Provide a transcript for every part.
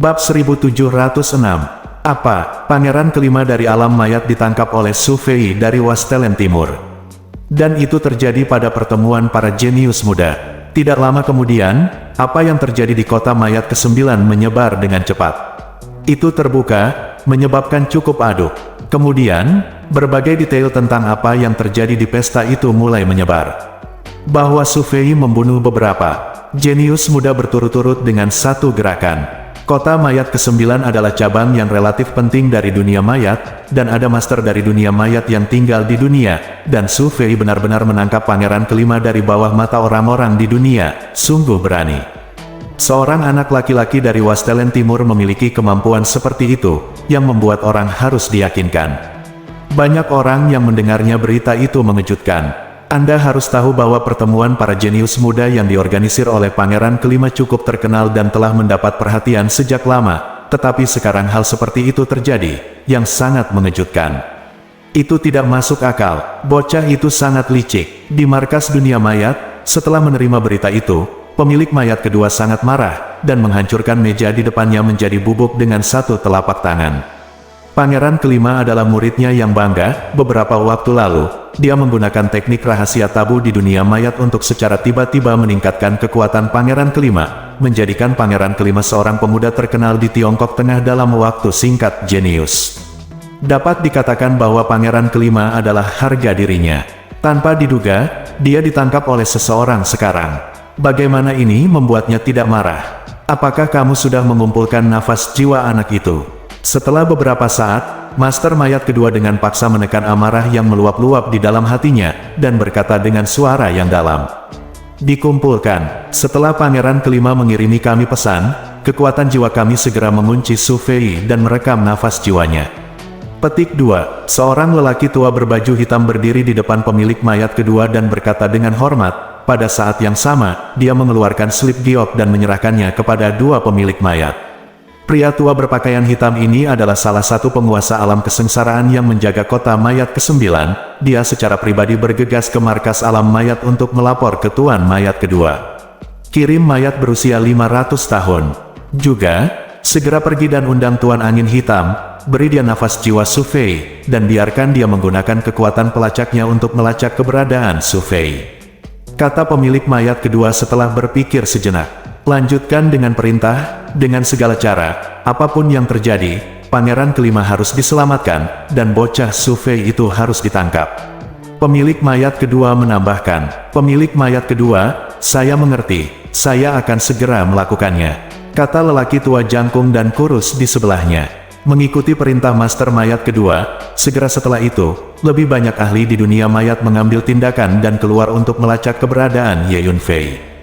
Bab 1706. Apa, pangeran kelima dari alam mayat ditangkap oleh Su Fei dari Wastelen Timur. Dan itu terjadi pada pertemuan para jenius muda. Tidak lama kemudian, apa yang terjadi di kota mayat ke-9 menyebar dengan cepat. Itu terbuka, menyebabkan cukup aduk. Kemudian, berbagai detail tentang apa yang terjadi di pesta itu mulai menyebar. Bahwa Su Fei membunuh beberapa jenius muda berturut-turut dengan satu gerakan. Kota mayat ke-9 adalah cabang yang relatif penting dari dunia mayat, dan ada master dari dunia mayat yang tinggal di dunia, dan Su Fei benar-benar menangkap pangeran kelima dari bawah mata orang-orang di dunia. Sungguh berani. Seorang anak laki-laki dari Wastelen Timur memiliki kemampuan seperti itu, yang membuat orang harus diyakinkan. Banyak orang yang mendengarnya berita itu mengejutkan. Anda harus tahu bahwa pertemuan para jenius muda yang diorganisir oleh pangeran kelima cukup terkenal dan telah mendapat perhatian sejak lama, tetapi sekarang hal seperti itu terjadi, yang sangat mengejutkan. Itu tidak masuk akal, bocah itu sangat licik. Di markas dunia mayat, setelah menerima berita itu, pemilik mayat kedua sangat marah, dan menghancurkan meja di depannya menjadi bubuk dengan satu telapak tangan. Pangeran kelima adalah muridnya yang bangga. Beberapa waktu lalu, dia menggunakan teknik rahasia tabu di dunia mayat untuk secara tiba-tiba meningkatkan kekuatan pangeran kelima, menjadikan pangeran kelima seorang pemuda terkenal di Tiongkok Tengah dalam waktu singkat. Jenius. Dapat dikatakan bahwa pangeran kelima adalah harga dirinya. Tanpa diduga, dia ditangkap oleh seseorang sekarang. Bagaimana ini membuatnya tidak marah? Apakah kamu sudah mengumpulkan nafas jiwa anak itu? Setelah beberapa saat, master mayat kedua dengan paksa menekan amarah yang meluap-luap di dalam hatinya, dan berkata dengan suara yang dalam. Dikumpulkan. Setelah pangeran kelima mengirimi kami pesan, kekuatan jiwa kami segera mengunci Su Fei dan merekam nafas jiwanya. Petik 2. Seorang lelaki tua berbaju hitam berdiri di depan pemilik mayat kedua dan berkata dengan hormat. Pada saat yang sama, dia mengeluarkan slip giok dan menyerahkannya kepada dua pemilik mayat. Pria tua berpakaian hitam ini adalah salah satu penguasa alam kesengsaraan yang menjaga kota mayat ke-9. Dia secara pribadi bergegas ke markas alam mayat untuk melapor ke tuan mayat kedua. Kirim mayat berusia 500 tahun. Juga, segera pergi dan undang tuan angin hitam, beri dia nafas jiwa Su Fei, dan biarkan dia menggunakan kekuatan pelacaknya untuk melacak keberadaan Su Fei. Kata pemilik mayat kedua setelah berpikir sejenak. Lanjutkan dengan perintah, dengan segala cara, apapun yang terjadi, pangeran kelima harus diselamatkan, dan bocah Su Fei itu harus ditangkap. Pemilik mayat kedua menambahkan, pemilik mayat kedua, saya mengerti, saya akan segera melakukannya, kata lelaki tua jangkung dan kurus di sebelahnya. Mengikuti perintah master mayat kedua, segera setelah itu, lebih banyak ahli di dunia mayat mengambil tindakan dan keluar untuk melacak keberadaan Ye Yunfei.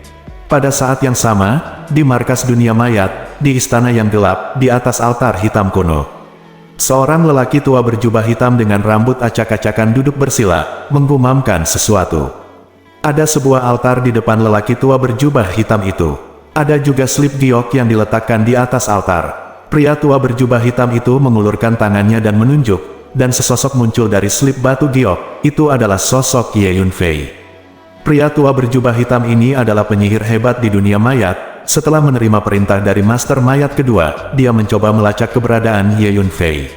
Pada saat yang sama, di markas dunia mayat, di istana yang gelap, di atas altar hitam kuno. Seorang lelaki tua berjubah hitam dengan rambut acak-acakan duduk bersila, menggumamkan sesuatu. Ada sebuah altar di depan lelaki tua berjubah hitam itu. Ada juga slip giok yang diletakkan di atas altar. Pria tua berjubah hitam itu mengulurkan tangannya dan menunjuk, dan sesosok muncul dari slip batu giok. Itu adalah sosok Ye Yunfei. Pria tua berjubah hitam ini adalah penyihir hebat di dunia mayat. Setelah menerima perintah dari master mayat kedua, dia mencoba melacak keberadaan Ye Yunfei.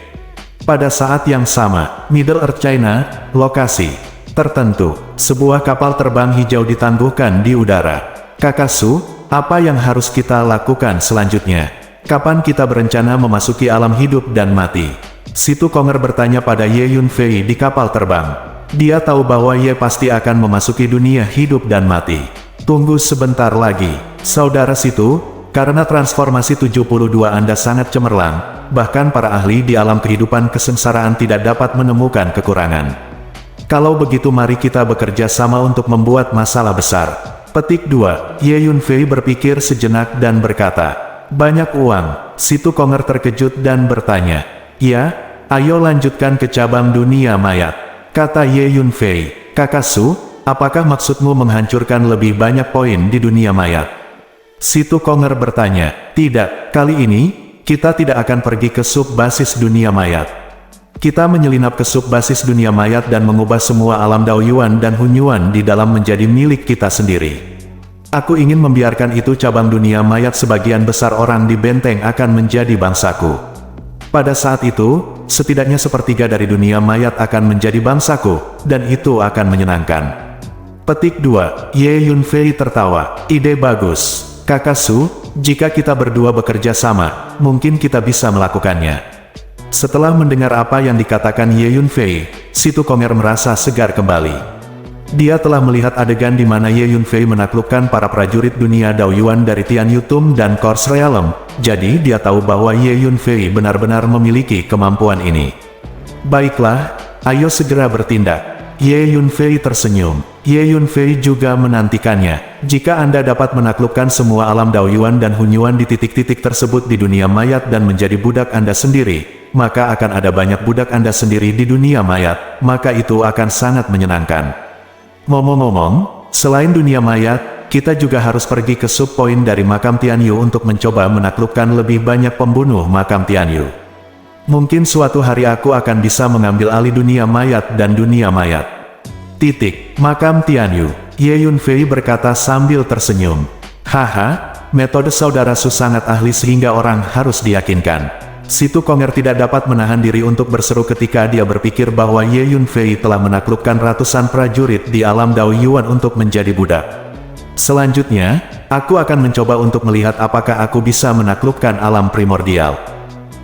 Pada saat yang sama, Middle Earth China, lokasi tertentu, sebuah kapal terbang hijau ditangguhkan di udara. Kakak Su, apa yang harus kita lakukan selanjutnya? Kapan kita berencana memasuki alam hidup dan mati? Situ Konger bertanya pada Ye Yunfei di kapal terbang. Dia tahu bahwa Ye pasti akan memasuki dunia hidup dan mati. Tunggu sebentar lagi, saudara Situ, karena transformasi 72 Anda sangat cemerlang, bahkan para ahli di alam kehidupan kesengsaraan tidak dapat menemukan kekurangan. Kalau begitu mari kita bekerja sama untuk membuat masalah besar. Petik 2. Ye Yunfei berpikir sejenak dan berkata, banyak uang. Situ Konger terkejut dan bertanya, ya, ayo lanjutkan ke cabang dunia mayat. Kata Ye Yunfei, kakak Su, apakah maksudmu menghancurkan lebih banyak poin di dunia mayat? Situ Konger bertanya, tidak, kali ini, kita tidak akan pergi ke sub basis dunia mayat. Kita menyelinap ke sub basis dunia mayat dan mengubah semua alam Daoyuan dan Hunyuan di dalam menjadi milik kita sendiri. Aku ingin membiarkan itu cabang dunia mayat sebagian besar orang di benteng akan menjadi bangsaku. Pada saat itu, setidaknya sepertiga dari dunia mayat akan menjadi bangsaku, dan itu akan menyenangkan. Petik 2. Ye Yunfei tertawa. Ide bagus. Kakak Su, jika kita berdua bekerja sama, mungkin kita bisa melakukannya. Setelah mendengar apa yang dikatakan Ye Yunfei, si Tukonger merasa segar kembali. Dia telah melihat adegan di mana Ye Yunfei menaklukkan para prajurit dunia Daoyuan dari Tian Yutum dan Course Realm, jadi dia tahu bahwa Ye Yunfei benar-benar memiliki kemampuan ini. Baiklah, ayo segera bertindak. Ye Yunfei tersenyum. Ye Yunfei juga menantikannya. Jika Anda dapat menaklukkan semua alam Daoyuan dan Hunyuan di titik-titik tersebut di dunia mayat dan menjadi budak Anda sendiri, maka akan ada banyak budak Anda sendiri di dunia mayat, maka itu akan sangat menyenangkan. Ngomong-ngomong, selain dunia mayat, kita juga harus pergi ke subpoint dari makam Tianyu untuk mencoba menaklukkan lebih banyak pembunuh makam Tianyu. Mungkin suatu hari aku akan bisa mengambil alih dunia mayat dan dunia mayat. Makam Tianyu. Ye Yunfei berkata sambil tersenyum. Haha, metode saudara Su sangat ahli sehingga orang harus diyakinkan. Si Tukonger tidak dapat menahan diri untuk berseru ketika dia berpikir bahwa Ye Yunfei telah menaklukkan ratusan prajurit di alam Daoyuan untuk menjadi budak. Selanjutnya, aku akan mencoba untuk melihat apakah aku bisa menaklukkan alam primordial.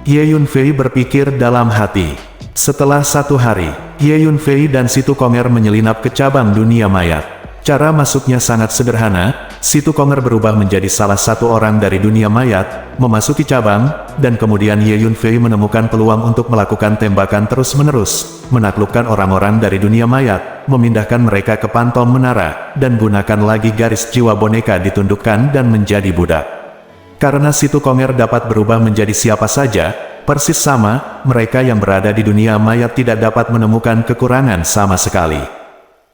Ye Yunfei berpikir dalam hati. Setelah 1 hari, Ye Yunfei dan si Tukonger menyelinap ke cabang dunia mayat. Cara masuknya sangat sederhana, si Tukonger berubah menjadi salah satu orang dari dunia mayat, memasuki cabang, dan kemudian Ye Yunfei menemukan peluang untuk melakukan tembakan terus-menerus, menaklukkan orang-orang dari dunia mayat, memindahkan mereka ke pantom menara, dan gunakan lagi garis jiwa boneka ditundukkan dan menjadi budak. Karena si Tukonger dapat berubah menjadi siapa saja, persis sama, mereka yang berada di dunia mayat tidak dapat menemukan kekurangan sama sekali.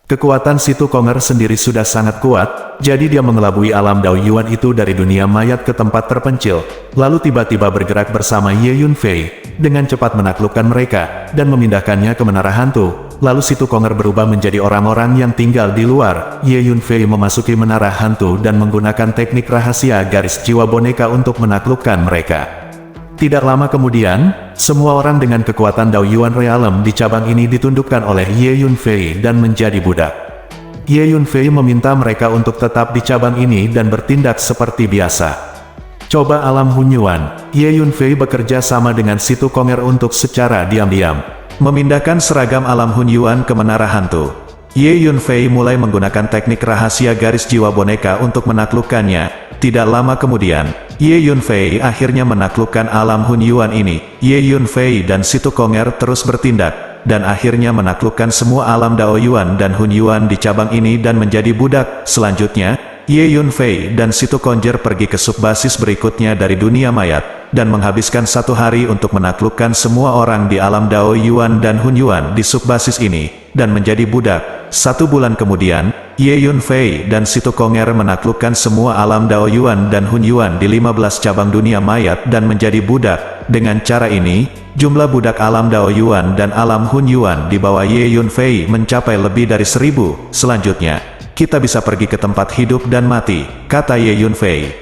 Kekuatan si Tukonger sendiri sudah sangat kuat, jadi dia mengelabui alam Daoyuan itu dari dunia mayat ke tempat terpencil, lalu tiba-tiba bergerak bersama Ye Yunfei, dengan cepat menaklukkan mereka, dan memindahkannya ke menara hantu, lalu si Tukonger berubah menjadi orang-orang yang tinggal di luar. Ye Yunfei memasuki menara hantu dan menggunakan teknik rahasia garis jiwa boneka untuk menaklukkan mereka. Tidak lama kemudian, semua orang dengan kekuatan Daoyuan Realm di cabang ini ditundukkan oleh Ye Yunfei dan menjadi budak. Ye Yunfei meminta mereka untuk tetap di cabang ini dan bertindak seperti biasa. Coba alam Hunyuan. Ye Yunfei bekerja sama dengan si Tukonger untuk secara diam-diam memindahkan seragam alam Hunyuan ke menara hantu. Ye Yunfei mulai menggunakan teknik rahasia garis jiwa boneka untuk menaklukkannya. Tidak lama kemudian, Ye Yunfei akhirnya menaklukkan alam Hunyuan ini. Ye Yunfei dan si Tukonger terus bertindak, dan akhirnya menaklukkan semua alam Daoyuan dan Hunyuan di cabang ini dan menjadi budak. Selanjutnya, Ye Yunfei dan si Tukonger pergi ke subbasis berikutnya dari dunia mayat, dan menghabiskan 1 hari untuk menaklukkan semua orang di alam Daoyuan dan Hunyuan di subbasis ini, dan menjadi budak. 1 bulan kemudian, Ye Yunfei dan si Tukonger menaklukkan semua alam Daoyuan dan Hunyuan di 15 cabang dunia mayat dan menjadi budak. Dengan cara ini, jumlah budak alam Daoyuan dan alam Hunyuan di bawah Ye Yunfei mencapai lebih dari 1000. Selanjutnya, kita bisa pergi ke tempat hidup dan mati, kata Ye Yunfei.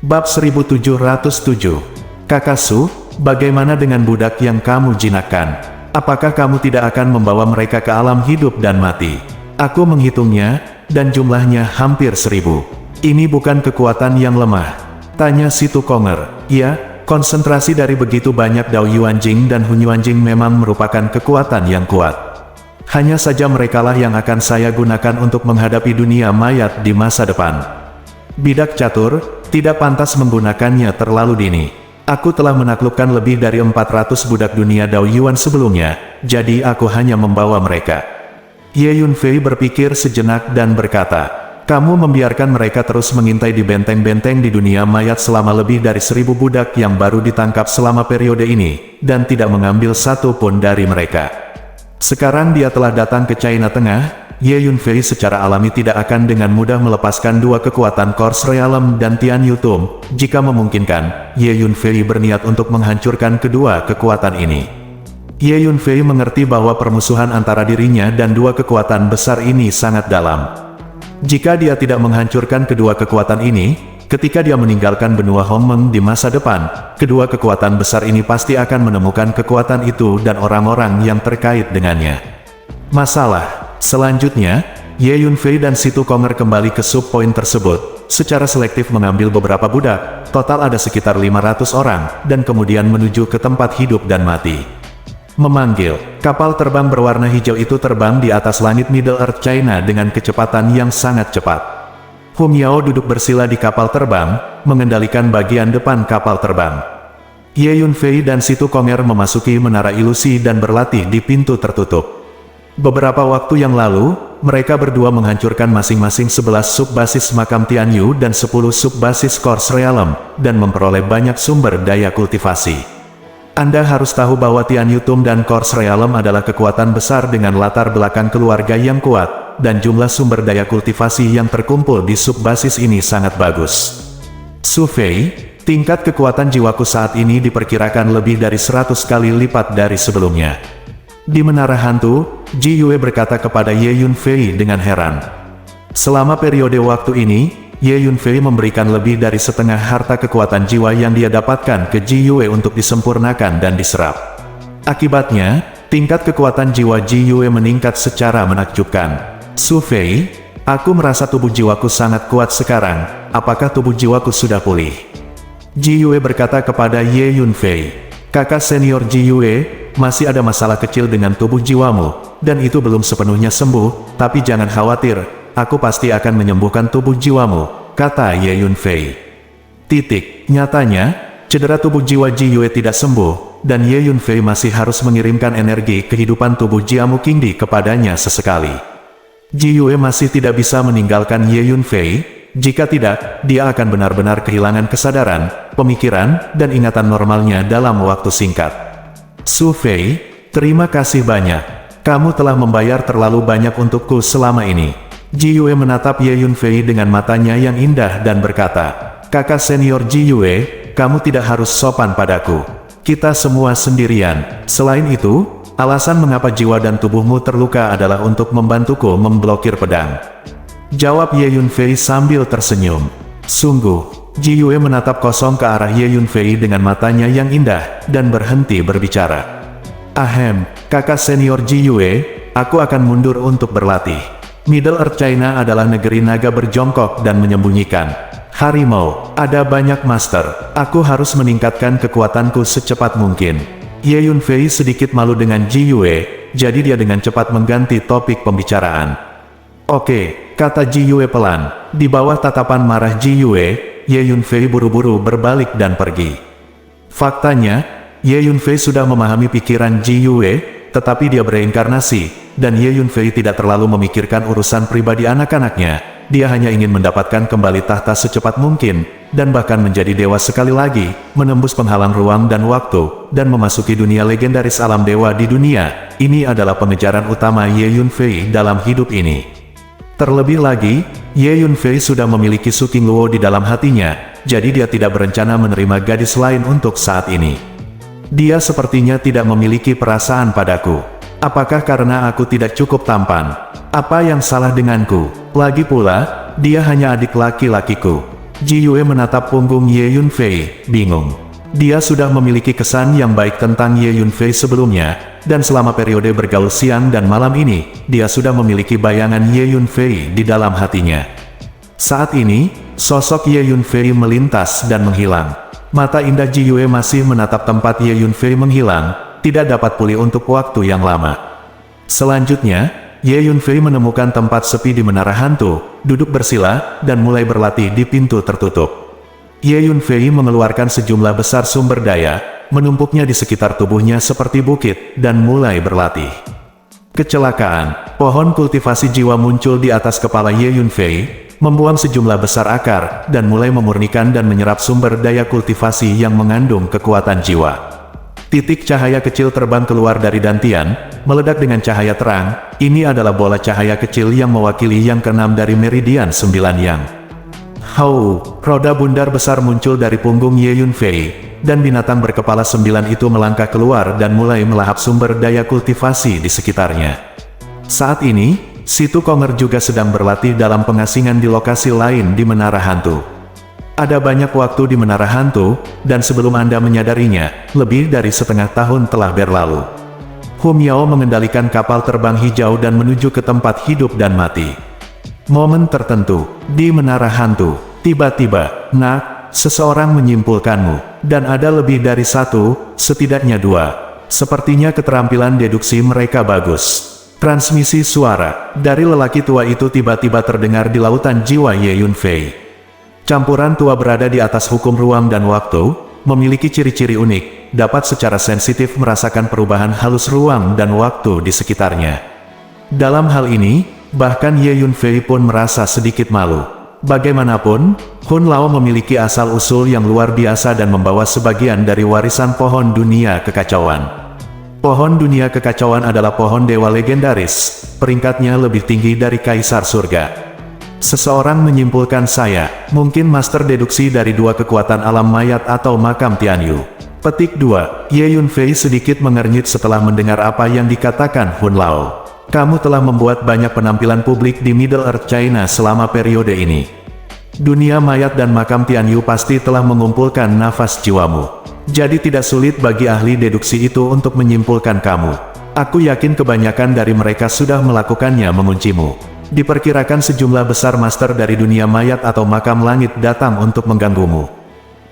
Bab 1707. Kakak Su, bagaimana dengan budak yang kamu jinakkan? Apakah kamu tidak akan membawa mereka ke alam hidup dan mati? Aku menghitungnya, dan jumlahnya hampir 1000. Ini bukan kekuatan yang lemah, tanya si Tukonger. Ya, konsentrasi dari begitu banyak Daoyuan Jing dan Hunyuan Jing memang merupakan kekuatan yang kuat. Hanya saja merekalah yang akan saya gunakan untuk menghadapi dunia mayat di masa depan. Bidak catur, tidak pantas menggunakannya terlalu dini. Aku telah menaklukkan lebih dari 400 budak dunia Daoyuan sebelumnya, jadi aku hanya membawa mereka. Ye Yunfei berpikir sejenak dan berkata, kamu membiarkan mereka terus mengintai di benteng-benteng di dunia mayat selama lebih dari 1000 budak yang baru ditangkap selama periode ini, dan tidak mengambil satu pun dari mereka. Sekarang dia telah datang ke China Tengah. Ye Yunfei secara alami tidak akan dengan mudah melepaskan 2 kekuatan Course Realm dan Tian Yutum. Jika memungkinkan, Ye Yunfei berniat untuk menghancurkan kedua kekuatan ini. Ye Yunfei mengerti bahwa permusuhan antara dirinya dan 2 kekuatan besar ini sangat dalam. Jika dia tidak menghancurkan kedua kekuatan ini, ketika dia meninggalkan benua Hongmeng di masa depan, kedua kekuatan besar ini pasti akan menemukan kekuatan itu dan orang-orang yang terkait dengannya. Masalah selanjutnya, Ye Yunfei dan Situ Konger kembali ke sub-point tersebut, secara selektif mengambil beberapa budak, total ada sekitar 500 orang, dan kemudian menuju ke tempat hidup dan mati. Memanggil, kapal terbang berwarna hijau itu terbang di atas langit Middle Earth China dengan kecepatan yang sangat cepat. Hum Yao duduk bersila di kapal terbang, mengendalikan bagian depan kapal terbang. Ye Yunfei dan Situ Konger memasuki menara ilusi dan berlatih di pintu tertutup. Beberapa waktu yang lalu, mereka berdua menghancurkan masing-masing 11 sub-basis makam Tianyu dan 10 sub-basis Quartz Realm, dan memperoleh banyak sumber daya kultivasi. Anda harus tahu bahwa Tianyu Tomb dan Quartz Realm adalah kekuatan besar dengan latar belakang keluarga yang kuat, dan jumlah sumber daya kultivasi yang terkumpul di sub-basis ini sangat bagus. Su Fei, tingkat kekuatan jiwaku saat ini diperkirakan lebih dari 100 kali lipat dari sebelumnya. Di menara hantu, Ji Yue berkata kepada Ye Yunfei dengan heran. Selama periode waktu ini, Ye Yunfei memberikan lebih dari setengah harta kekuatan jiwa yang dia dapatkan ke Ji Yue untuk disempurnakan dan diserap. Akibatnya, tingkat kekuatan jiwa Ji Yue meningkat secara menakjubkan. Su Fei, aku merasa tubuh jiwaku sangat kuat sekarang, apakah tubuh jiwaku sudah pulih? Ji Yue berkata kepada Ye Yunfei, kakak senior Ji Yue, masih ada masalah kecil dengan tubuh jiwamu, dan itu belum sepenuhnya sembuh, tapi jangan khawatir, aku pasti akan menyembuhkan tubuh jiwamu, kata Ye Yunfei. Nyatanya, cedera tubuh jiwa Ji Yue tidak sembuh, dan Ye Yunfei masih harus mengirimkan energi kehidupan tubuh Jiamu Qingdi kepadanya sesekali. Ji Yue masih tidak bisa meninggalkan Ye Yunfei, jika tidak, dia akan benar-benar kehilangan kesadaran, pemikiran, dan ingatan normalnya dalam waktu singkat. Su Fei, terima kasih banyak. Kamu telah membayar terlalu banyak untukku selama ini. Ji Yue menatap Ye Yunfei dengan matanya yang indah dan berkata, kakak senior Ji Yue, kamu tidak harus sopan padaku. Kita semua sendirian. Selain itu, alasan mengapa jiwa dan tubuhmu terluka adalah untuk membantuku memblokir pedang. Jawab Ye Yunfei sambil tersenyum. Sungguh. Ji Yue menatap kosong ke arah Ye Yunfei dengan matanya yang indah, dan berhenti berbicara. Ahem, kakak senior Ji Yue, aku akan mundur untuk berlatih. Middle Earth China adalah negeri naga berjongkok dan menyembunyikan. Harimau, ada banyak master, aku harus meningkatkan kekuatanku secepat mungkin. Ye Yunfei sedikit malu dengan Ji Yue, jadi dia dengan cepat mengganti topik pembicaraan. Oke, kata Ji Yue pelan. Di bawah tatapan marah Ji Yue, Ye Yunfei buru-buru berbalik dan pergi. Faktanya, Ye Yunfei sudah memahami pikiran Ji Yue, tetapi dia bereinkarnasi, dan Ye Yunfei tidak terlalu memikirkan urusan pribadi anak-anaknya. Dia hanya ingin mendapatkan kembali tahta secepat mungkin, dan bahkan menjadi dewa sekali lagi, menembus penghalang ruang dan waktu, dan memasuki dunia legendaris alam dewa di dunia. Ini adalah pengejaran utama Ye Yunfei dalam hidup ini. Terlebih lagi, Ye Yunfei sudah memiliki Su Qingluo di dalam hatinya, jadi dia tidak berencana menerima gadis lain untuk saat ini. Dia sepertinya tidak memiliki perasaan padaku. Apakah karena aku tidak cukup tampan? Apa yang salah denganku? Lagi pula, dia hanya adik laki-lakiku. Ji Yue menatap punggung Ye Yunfei, bingung. Dia sudah memiliki kesan yang baik tentang Ye Yunfei sebelumnya, dan selama periode bergaul siang dan malam ini, dia sudah memiliki bayangan Ye Yunfei di dalam hatinya. Saat ini, sosok Ye Yunfei melintas dan menghilang. Mata indah Ji Yue masih menatap tempat Ye Yunfei menghilang, tidak dapat pulih untuk waktu yang lama. Selanjutnya, Ye Yunfei menemukan tempat sepi di menara hantu, duduk bersila, dan mulai berlatih di pintu tertutup. Ye Yunfei mengeluarkan sejumlah besar sumber daya, menumpuknya di sekitar tubuhnya seperti bukit, dan mulai berlatih. Kecelakaan, pohon kultivasi jiwa muncul di atas kepala Ye Yunfei, membuang sejumlah besar akar, dan mulai memurnikan dan menyerap sumber daya kultivasi yang mengandung kekuatan jiwa. Titik cahaya kecil terbang keluar dari dantian, meledak dengan cahaya terang. Ini adalah bola cahaya kecil yang mewakili yang keenam dari meridian 9 yang. Hau, roda bundar besar muncul dari punggung Ye Yunfei, dan binatang berkepala 9 itu melangkah keluar dan mulai melahap sumber daya kultivasi di sekitarnya. Saat ini, Situ Konger juga sedang berlatih dalam pengasingan di lokasi lain di Menara Hantu. Ada banyak waktu di Menara Hantu, dan sebelum Anda menyadarinya, lebih dari setengah tahun telah berlalu. Hum Yao mengendalikan kapal terbang hijau dan menuju ke tempat hidup dan mati. Momen tertentu, di Menara Hantu, tiba-tiba, seseorang menyimpulkanmu, dan ada lebih dari satu, setidaknya dua. Sepertinya keterampilan deduksi mereka bagus. Transmisi suara dari lelaki tua itu tiba-tiba terdengar di lautan jiwa Ye Yunfei. Campuran tua berada di atas hukum ruang dan waktu, memiliki ciri-ciri unik, dapat secara sensitif merasakan perubahan halus ruang dan waktu di sekitarnya. Dalam hal ini, bahkan Ye Yunfei pun merasa sedikit malu. Bagaimanapun, Hun Lao memiliki asal-usul yang luar biasa dan membawa sebagian dari warisan pohon dunia kekacauan. Pohon dunia kekacauan adalah pohon dewa legendaris, peringkatnya lebih tinggi dari Kaisar Surga. Seseorang menyimpulkan saya, mungkin master deduksi dari dua kekuatan alam mayat atau makam Tianyu. Petik 2, Ye Yunfei sedikit mengernyit setelah mendengar apa yang dikatakan Hun Lao. Kamu telah membuat banyak penampilan publik di Middle Earth China selama periode ini. Dunia mayat dan makam Tianyu pasti telah mengumpulkan nafas jiwamu. Jadi tidak sulit bagi ahli deduksi itu untuk menyimpulkan kamu. Aku yakin kebanyakan dari mereka sudah melakukannya menguncimu. Diperkirakan sejumlah besar master dari dunia mayat atau makam langit datang untuk mengganggumu.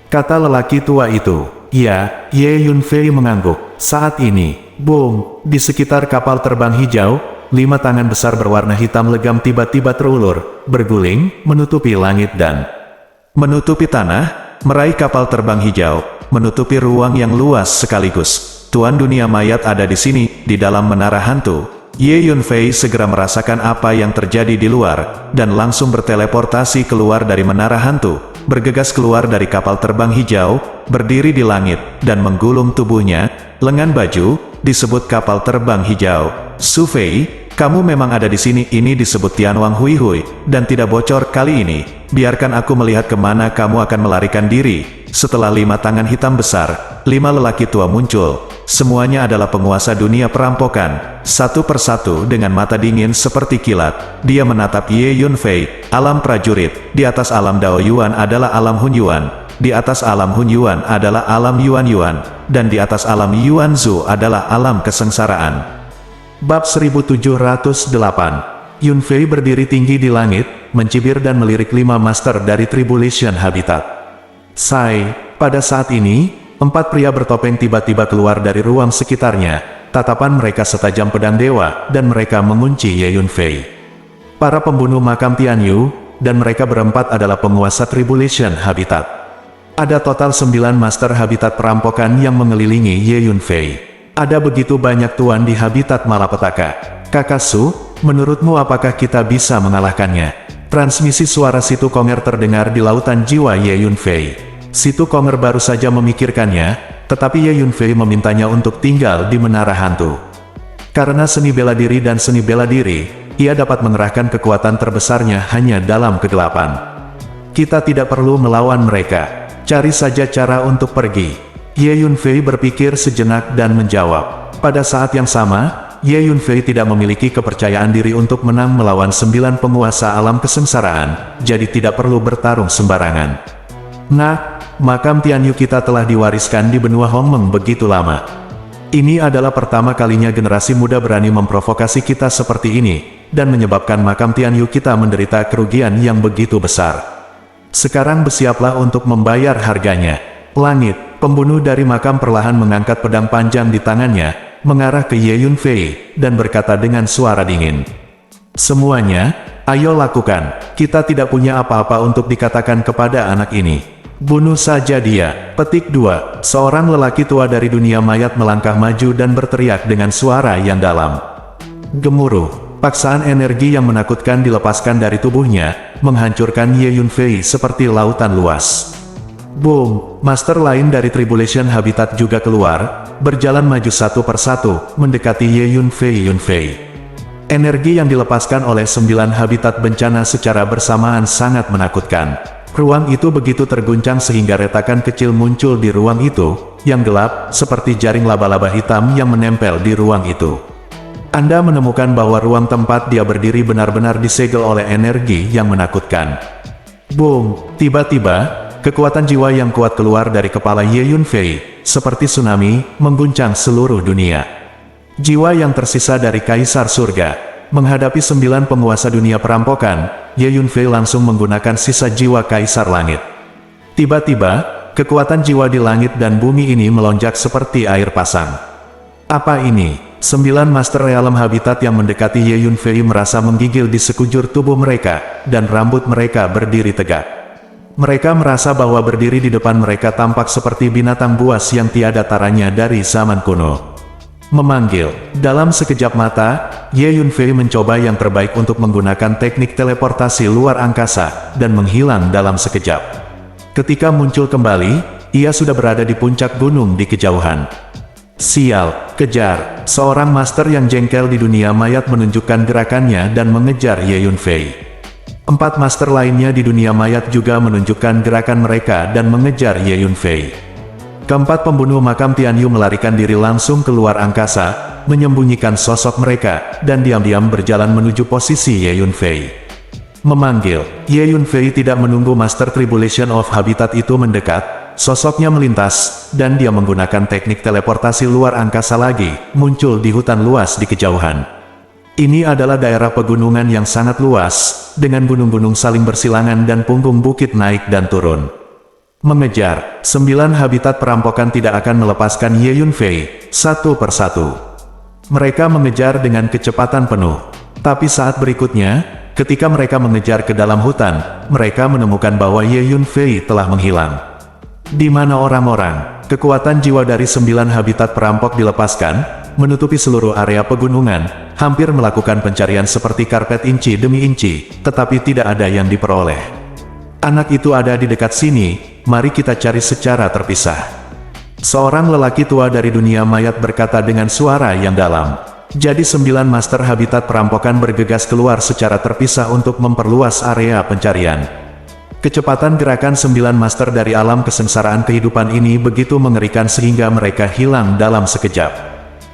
Kata lelaki tua itu. Ya, Ye Yunfei mengangguk. Saat ini, boom, di sekitar kapal terbang hijau, 5 tangan besar berwarna hitam legam tiba-tiba terulur, berguling, menutupi langit dan menutupi tanah, meraih kapal terbang hijau, menutupi ruang yang luas sekaligus. Tuan dunia mayat ada di sini, di dalam Menara Hantu. Ye Yunfei segera merasakan apa yang terjadi di luar, dan langsung berteleportasi keluar dari Menara Hantu, bergegas keluar dari kapal terbang hijau, berdiri di langit, dan menggulung tubuhnya, lengan baju, disebut kapal terbang hijau. Su Fei, kamu memang ada di sini, ini disebut Tianwang Hui Hui, dan tidak bocor kali ini. Biarkan aku melihat kemana kamu akan melarikan diri. Setelah 5 tangan hitam besar, 5 lelaki tua muncul. Semuanya adalah penguasa dunia perampokan. Satu persatu dengan mata dingin seperti kilat, dia menatap Ye Yunfei. Alam prajurit, di atas alam Dao Yuan adalah alam Hun Yuan. Di atas alam Hun Yuan adalah alam Yuan Yuan. Dan di atas alam Yuan Zhu adalah alam kesengsaraan. Bab 1708. Yunfei berdiri tinggi di langit, mencibir dan melirik 5 master dari Tribulation Habitat. Pada saat ini, 4 pria bertopeng tiba-tiba keluar dari ruang sekitarnya. Tatapan mereka setajam pedang dewa, dan mereka mengunci Ye Yunfei. Para pembunuh makam Tianyu, dan mereka berempat adalah penguasa Tribulation Habitat. Ada total 9 master habitat perampokan yang mengelilingi Ye Yunfei. Ada begitu banyak tuan di habitat malapetaka. Kakak Su, menurutmu apakah kita bisa mengalahkannya? Transmisi suara Situ Konger terdengar di lautan jiwa Ye Yunfei. Situ Konger baru saja memikirkannya, tetapi Ye Yunfei memintanya untuk tinggal di Menara Hantu. Karena seni bela diri dan seni bela diri, ia dapat mengerahkan kekuatan terbesarnya hanya dalam kegelapan. Kita tidak perlu melawan mereka. Cari saja cara untuk pergi. Ye Yunfei berpikir sejenak dan menjawab. Pada saat yang sama, Ye Yunfei tidak memiliki kepercayaan diri untuk menang melawan 9 penguasa alam kesengsaraan, jadi tidak perlu bertarung sembarangan. Makam Tianyu kita telah diwariskan di benua Hongmeng begitu lama. Ini adalah pertama kalinya generasi muda berani memprovokasi kita seperti ini, dan menyebabkan makam Tianyu kita menderita kerugian yang begitu besar. Sekarang bersiaplah untuk membayar harganya. Langit, pembunuh dari makam perlahan mengangkat pedang panjang di tangannya, mengarah ke Ye Yunfei, dan berkata dengan suara dingin. Semuanya, ayo lakukan, kita tidak punya apa-apa untuk dikatakan kepada anak ini. Bunuh saja dia. Petik 2. Seorang lelaki tua dari dunia mayat melangkah maju dan berteriak dengan suara yang dalam. Gemuruh. Paksaan energi yang menakutkan dilepaskan dari tubuhnya, menghancurkan Ye Yunfei seperti lautan luas. Boom! Master lain dari Tribulation Habitat juga keluar, berjalan maju satu persatu, mendekati Ye Yunfei. Energi yang dilepaskan oleh 9 habitat bencana secara bersamaan sangat menakutkan. Ruang itu begitu terguncang sehingga retakan kecil muncul di ruang itu, yang gelap, seperti jaring laba-laba hitam yang menempel di ruang itu. Anda menemukan bahwa ruang tempat dia berdiri benar-benar disegel oleh energi yang menakutkan. Boom! Tiba-tiba, kekuatan jiwa yang kuat keluar dari kepala Ye Yunfei, seperti tsunami, mengguncang seluruh dunia. Jiwa yang tersisa dari Kaisar Surga. Menghadapi 9 penguasa dunia perampokan, Ye Yunfei langsung menggunakan sisa jiwa Kaisar Langit. Tiba-tiba, kekuatan jiwa di langit dan bumi ini melonjak seperti air pasang. Apa ini? 9 Master Realm Habitat yang mendekati Ye Yunfei merasa menggigil di sekujur tubuh mereka, dan rambut mereka berdiri tegak. Mereka merasa bahwa berdiri di depan mereka tampak seperti binatang buas yang tiada taranya dari zaman kuno. Memanggil. Dalam sekejap mata, Ye Yunfei mencoba yang terbaik untuk menggunakan teknik teleportasi luar angkasa, dan menghilang dalam sekejap. Ketika muncul kembali, ia sudah berada di puncak gunung di kejauhan. Sial, kejar. Seorang master yang jengkel di dunia mayat menunjukkan gerakannya dan mengejar Ye Yunfei. 4 master lainnya di dunia mayat juga menunjukkan gerakan mereka dan mengejar Ye Yunfei. Keempat pembunuh makam Tianyu melarikan diri langsung keluar angkasa, menyembunyikan sosok mereka, dan diam-diam berjalan menuju posisi Ye Yunfei. Memanggil. Ye Yunfei tidak menunggu Master Tribulation of Habitat itu mendekat. Sosoknya melintas, dan dia menggunakan teknik teleportasi luar angkasa lagi, muncul di hutan luas di kejauhan. Ini adalah daerah pegunungan yang sangat luas, dengan gunung-gunung saling bersilangan dan punggung bukit naik dan turun. Mengejar. 9 habitat perampokan tidak akan melepaskan Ye Yunfei, satu persatu. Mereka mengejar dengan kecepatan penuh. Tapi saat berikutnya, ketika mereka mengejar ke dalam hutan, mereka menemukan bahwa Ye Yunfei telah menghilang. Di mana orang-orang? Kekuatan jiwa dari 9 habitat perampok dilepaskan, menutupi seluruh area pegunungan, hampir melakukan pencarian seperti karpet inci demi inci, tetapi tidak ada yang diperoleh. Anak itu ada di dekat sini, mari kita cari secara terpisah. Seorang lelaki tua dari dunia mayat berkata dengan suara yang dalam. Jadi 9 master habitat perampokan bergegas keluar secara terpisah untuk memperluas area pencarian. Kecepatan gerakan 9 master dari alam kesengsaraan kehidupan ini begitu mengerikan sehingga mereka hilang dalam sekejap.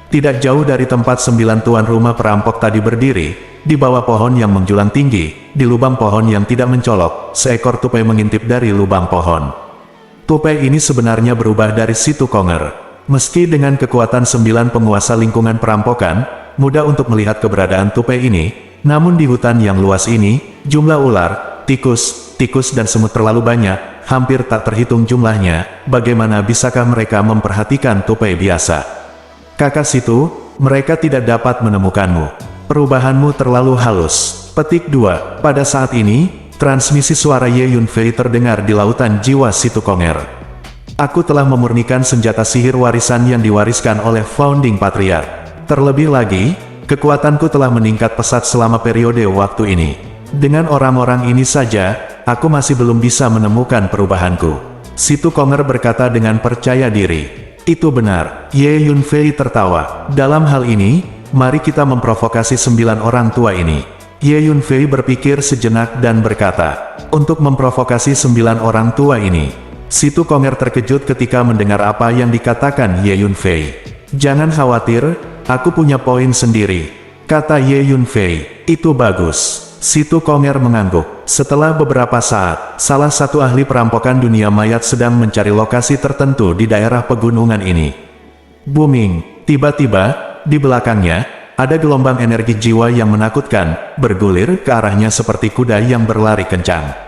Tidak jauh dari tempat 9 tuan rumah perampok tadi berdiri, di bawah pohon yang menjulang tinggi, di lubang pohon yang tidak mencolok, seekor tupai mengintip dari lubang pohon. Tupai ini sebenarnya berubah dari situ konger. Meski dengan kekuatan 9 penguasa lingkungan perampokan, mudah untuk melihat keberadaan tupai ini, namun di hutan yang luas ini, jumlah ular, tikus dan semut terlalu banyak, hampir tak terhitung jumlahnya. Bagaimana bisakah mereka memperhatikan tupai biasa? Kakak situ, mereka tidak dapat menemukanmu. Perubahanmu terlalu halus. Petik 2. Pada saat ini, transmisi suara Ye Yunfei terdengar di lautan jiwa situ konger. Aku telah memurnikan senjata sihir warisan yang diwariskan oleh Founding Patriarch. Terlebih lagi, kekuatanku telah meningkat pesat selama periode waktu ini. Dengan orang-orang ini saja, aku masih belum bisa menemukan perubahanku. Situ Konger berkata dengan percaya diri. Itu benar. Ye Yunfei tertawa. Dalam hal ini, mari kita memprovokasi 9 orang tua ini. Ye Yunfei berpikir sejenak dan berkata, untuk memprovokasi 9 orang tua ini. Situ Konger terkejut ketika mendengar apa yang dikatakan Ye Yunfei. Jangan khawatir, aku punya poin sendiri, kata Ye Yunfei. Itu bagus. Situ Konger mengangguk. Setelah beberapa saat, salah satu ahli perampokan dunia mayat sedang mencari lokasi tertentu di daerah pegunungan ini. Booming. Tiba-tiba, di belakangnya, ada gelombang energi jiwa yang menakutkan, bergulir ke arahnya seperti kuda yang berlari kencang.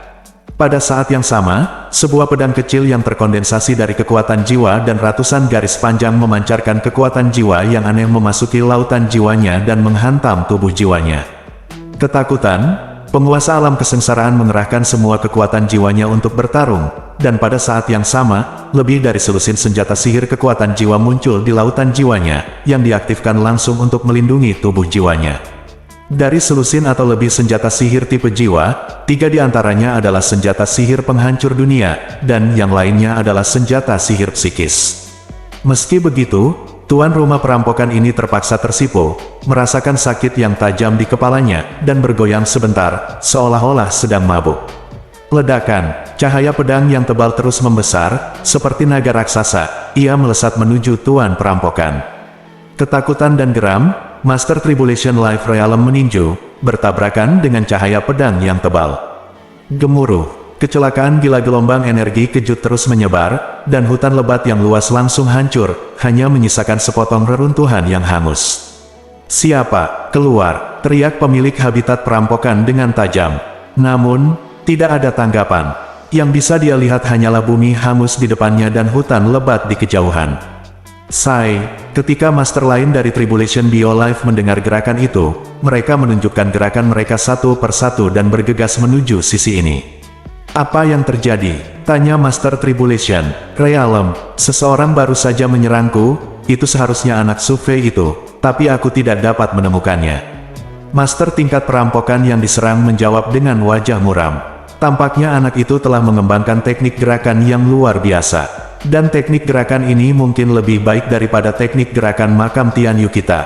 Pada saat yang sama, sebuah pedang kecil yang terkondensasi dari kekuatan jiwa dan ratusan garis panjang memancarkan kekuatan jiwa yang aneh memasuki lautan jiwanya dan menghantam tubuh jiwanya. Ketakutan, penguasa alam kesengsaraan mengerahkan semua kekuatan jiwanya untuk bertarung, dan pada saat yang sama, lebih dari selusin senjata sihir kekuatan jiwa muncul di lautan jiwanya, yang diaktifkan langsung untuk melindungi tubuh jiwanya. Dari selusin atau lebih senjata sihir tipe jiwa, 3 diantaranya adalah senjata sihir penghancur dunia, dan yang lainnya adalah senjata sihir psikis. Meski begitu, tuan rumah perampokan ini terpaksa tersipu, merasakan sakit yang tajam di kepalanya, dan bergoyang sebentar, seolah-olah sedang mabuk. Ledakan, cahaya pedang yang tebal terus membesar, seperti naga raksasa, ia melesat menuju tuan perampokan. Ketakutan dan geram, Master Tribulation Life Realm meninju, bertabrakan dengan cahaya pedang yang tebal. Gemuruh, kecelakaan gila, gelombang energi kejut terus menyebar, dan hutan lebat yang luas langsung hancur, hanya menyisakan sepotong reruntuhan yang hangus. "Siapa? Keluar!" teriak pemilik habitat perampokan dengan tajam. Namun, tidak ada tanggapan. Yang bisa dia lihat hanyalah bumi hangus di depannya dan hutan lebat di kejauhan. Ketika master lain dari Tribulation BioLife mendengar gerakan itu, mereka menunjukkan gerakan mereka satu persatu dan bergegas menuju sisi ini. "Apa yang terjadi?" tanya Master Tribulation Realm. "Seseorang baru saja menyerangku, itu seharusnya anak Sufei itu, tapi aku tidak dapat menemukannya." Master tingkat perampokan yang diserang menjawab dengan wajah muram. Tampaknya anak itu telah mengembangkan teknik gerakan yang luar biasa. Dan teknik gerakan ini mungkin lebih baik daripada teknik gerakan makam Tianyu kita,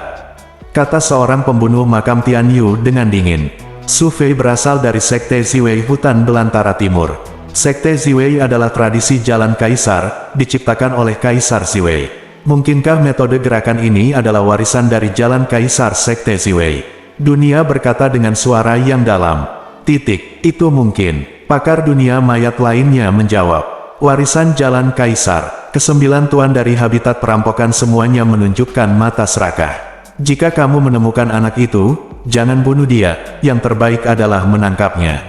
kata seorang pembunuh makam Tianyu dengan dingin. Sufei berasal dari Sekte Ziwei Hutan Belantara Timur. Sekte Ziwei adalah tradisi jalan kaisar, diciptakan oleh Kaisar Ziwei. Mungkinkah metode gerakan ini adalah warisan dari jalan kaisar Sekte Ziwei? Dunia berkata dengan suara yang dalam. Itu mungkin. Pakar dunia mayat lainnya menjawab. Warisan jalan kaisar, kesembilan tuan dari habitat perampokan semuanya menunjukkan mata serakah. "Jika kamu menemukan anak itu, jangan bunuh dia, yang terbaik adalah menangkapnya,"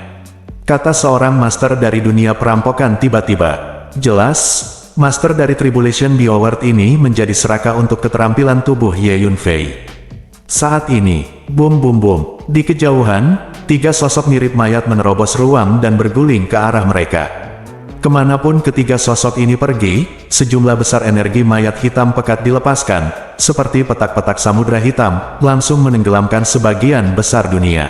kata seorang master dari dunia perampokan tiba-tiba. Jelas, master dari Tribulation BioWorld ini menjadi serakah untuk keterampilan tubuh Ye Yunfei. Saat ini, bum bum bum, di kejauhan, tiga sosok mirip mayat menerobos ruang dan berguling ke arah mereka. Kemanapun ketiga sosok ini pergi, sejumlah besar energi mayat hitam pekat dilepaskan, seperti petak-petak samudra hitam, langsung menenggelamkan sebagian besar dunia.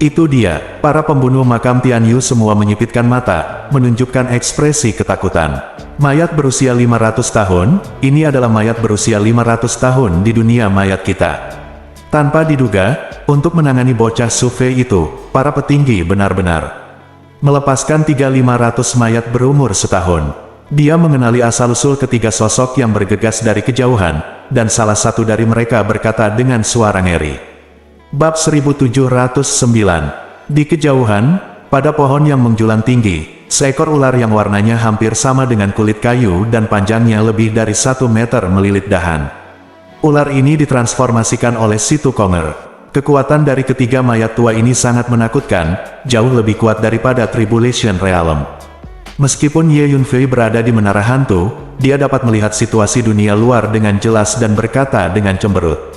Itu dia, para pembunuh makam Tianyu semua menyipitkan mata, menunjukkan ekspresi ketakutan. Mayat berusia 500 tahun, ini adalah mayat berusia 500 tahun di dunia mayat kita. Tanpa diduga, untuk menangani bocah Sufei itu, para petinggi benar-benar melepaskan 3.500 mayat berumur setahun. Dia mengenali asal-usul ketiga sosok yang bergegas dari kejauhan, dan salah satu dari mereka berkata dengan suara ngeri. Bab 1709. Di kejauhan, pada pohon yang menjulang tinggi, seekor ular yang warnanya hampir sama dengan kulit kayu dan panjangnya lebih dari 1 meter melilit dahan. Ular ini ditransformasikan oleh Situ Konger. Kekuatan dari ketiga mayat tua ini sangat menakutkan, jauh lebih kuat daripada Tribulation Realm. Meskipun Ye Yunfei berada di menara hantu, dia dapat melihat situasi dunia luar dengan jelas dan berkata dengan cemberut.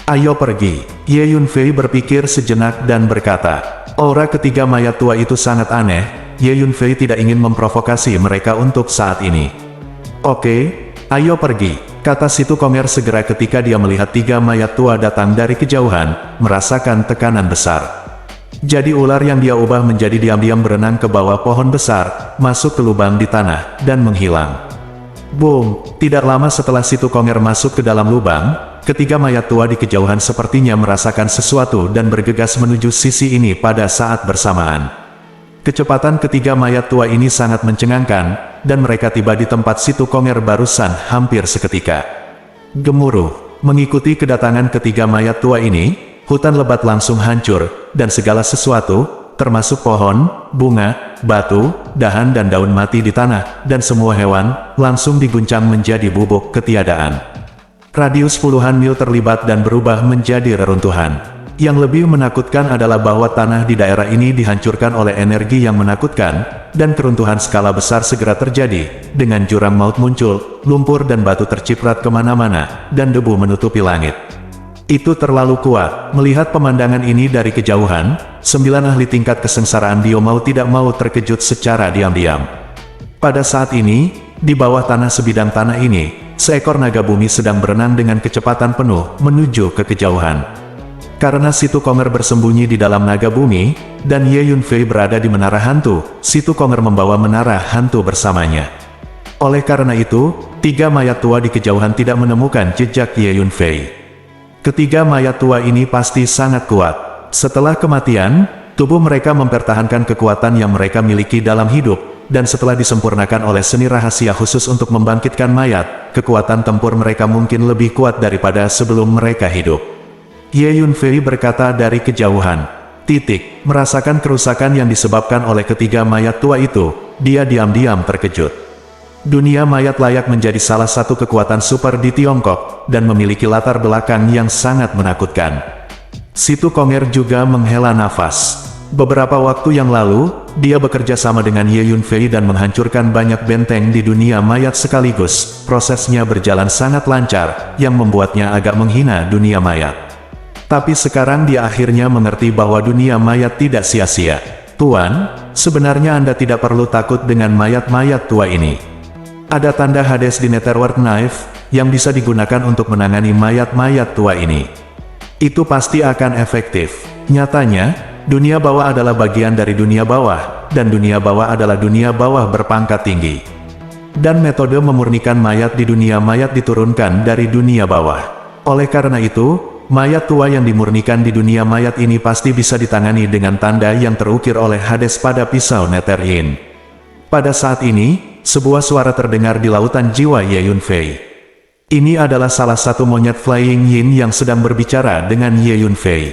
"Ayo pergi." Ye Yunfei berpikir sejenak dan berkata, "Aura ketiga mayat tua itu sangat aneh." Ye Yunfei tidak ingin memprovokasi mereka untuk saat ini. "Oke, ayo pergi," kata Situ Konger segera ketika dia melihat tiga mayat tua datang dari kejauhan, merasakan tekanan besar. Jadi ular yang dia ubah menjadi diam-diam berenang ke bawah pohon besar, masuk ke lubang di tanah, dan menghilang. Boom! Tidak lama setelah Situ Konger masuk ke dalam lubang, ketiga mayat tua di kejauhan sepertinya merasakan sesuatu dan bergegas menuju sisi ini pada saat bersamaan. Kecepatan ketiga mayat tua ini sangat mencengangkan, dan mereka tiba di tempat Situ Konger barusan hampir seketika. Gemuruh, mengikuti kedatangan ketiga mayat tua ini, hutan lebat langsung hancur, dan segala sesuatu, termasuk pohon, bunga, batu, dahan dan daun mati di tanah, dan semua hewan, langsung diguncang menjadi bubuk ketiadaan. Radius puluhan mil terlibat dan berubah menjadi reruntuhan. Yang lebih menakutkan adalah bahwa tanah di daerah ini dihancurkan oleh energi yang menakutkan, dan keruntuhan skala besar segera terjadi, dengan jurang maut muncul, lumpur dan batu terciprat kemana-mana, dan debu menutupi langit. Itu terlalu kuat. Melihat pemandangan ini dari kejauhan, 9 ahli tingkat kesengsaraan Dio mau tidak mau terkejut secara diam-diam. Pada saat ini, di bawah tanah sebidang tanah ini, seekor naga bumi sedang berenang dengan kecepatan penuh menuju ke kejauhan. Karena Situ Konger bersembunyi di dalam naga bumi, dan Ye Yunfei berada di menara hantu, Situ Konger membawa menara hantu bersamanya. Oleh karena itu, tiga mayat tua di kejauhan tidak menemukan jejak Ye Yunfei. Ketiga mayat tua ini pasti sangat kuat. Setelah kematian, tubuh mereka mempertahankan kekuatan yang mereka miliki dalam hidup, dan setelah disempurnakan oleh seni rahasia khusus untuk membangkitkan mayat, kekuatan tempur mereka mungkin lebih kuat daripada sebelum mereka hidup. Ye Yunfei berkata dari kejauhan. Merasakan kerusakan yang disebabkan oleh ketiga mayat tua itu, dia diam-diam terkejut. Dunia mayat layak menjadi salah satu kekuatan super di Tiongkok, dan memiliki latar belakang yang sangat menakutkan. Situ Konger juga menghela nafas. Beberapa waktu yang lalu, dia bekerja sama dengan Ye Yunfei dan menghancurkan banyak benteng di dunia mayat sekaligus. Prosesnya berjalan sangat lancar, yang membuatnya agak menghina dunia mayat. Tapi sekarang dia akhirnya mengerti bahwa dunia mayat tidak sia-sia. Tuan, sebenarnya Anda tidak perlu takut dengan mayat-mayat tua ini. Ada tanda Hades di Netherworld Knife, yang bisa digunakan untuk menangani mayat-mayat tua ini. Itu pasti akan efektif. Nyatanya, dunia bawah adalah bagian dari dunia bawah, dan dunia bawah adalah dunia bawah berpangkat tinggi. Dan metode memurnikan mayat di dunia mayat diturunkan dari dunia bawah. Oleh karena itu, mayat tua yang dimurnikan di dunia mayat ini pasti bisa ditangani dengan tanda yang terukir oleh Hades pada pisau Nether Yin. Pada saat ini, sebuah suara terdengar di lautan jiwa Ye Yunfei. Ini adalah salah satu monyet Flying Yin yang sedang berbicara dengan Ye Yunfei.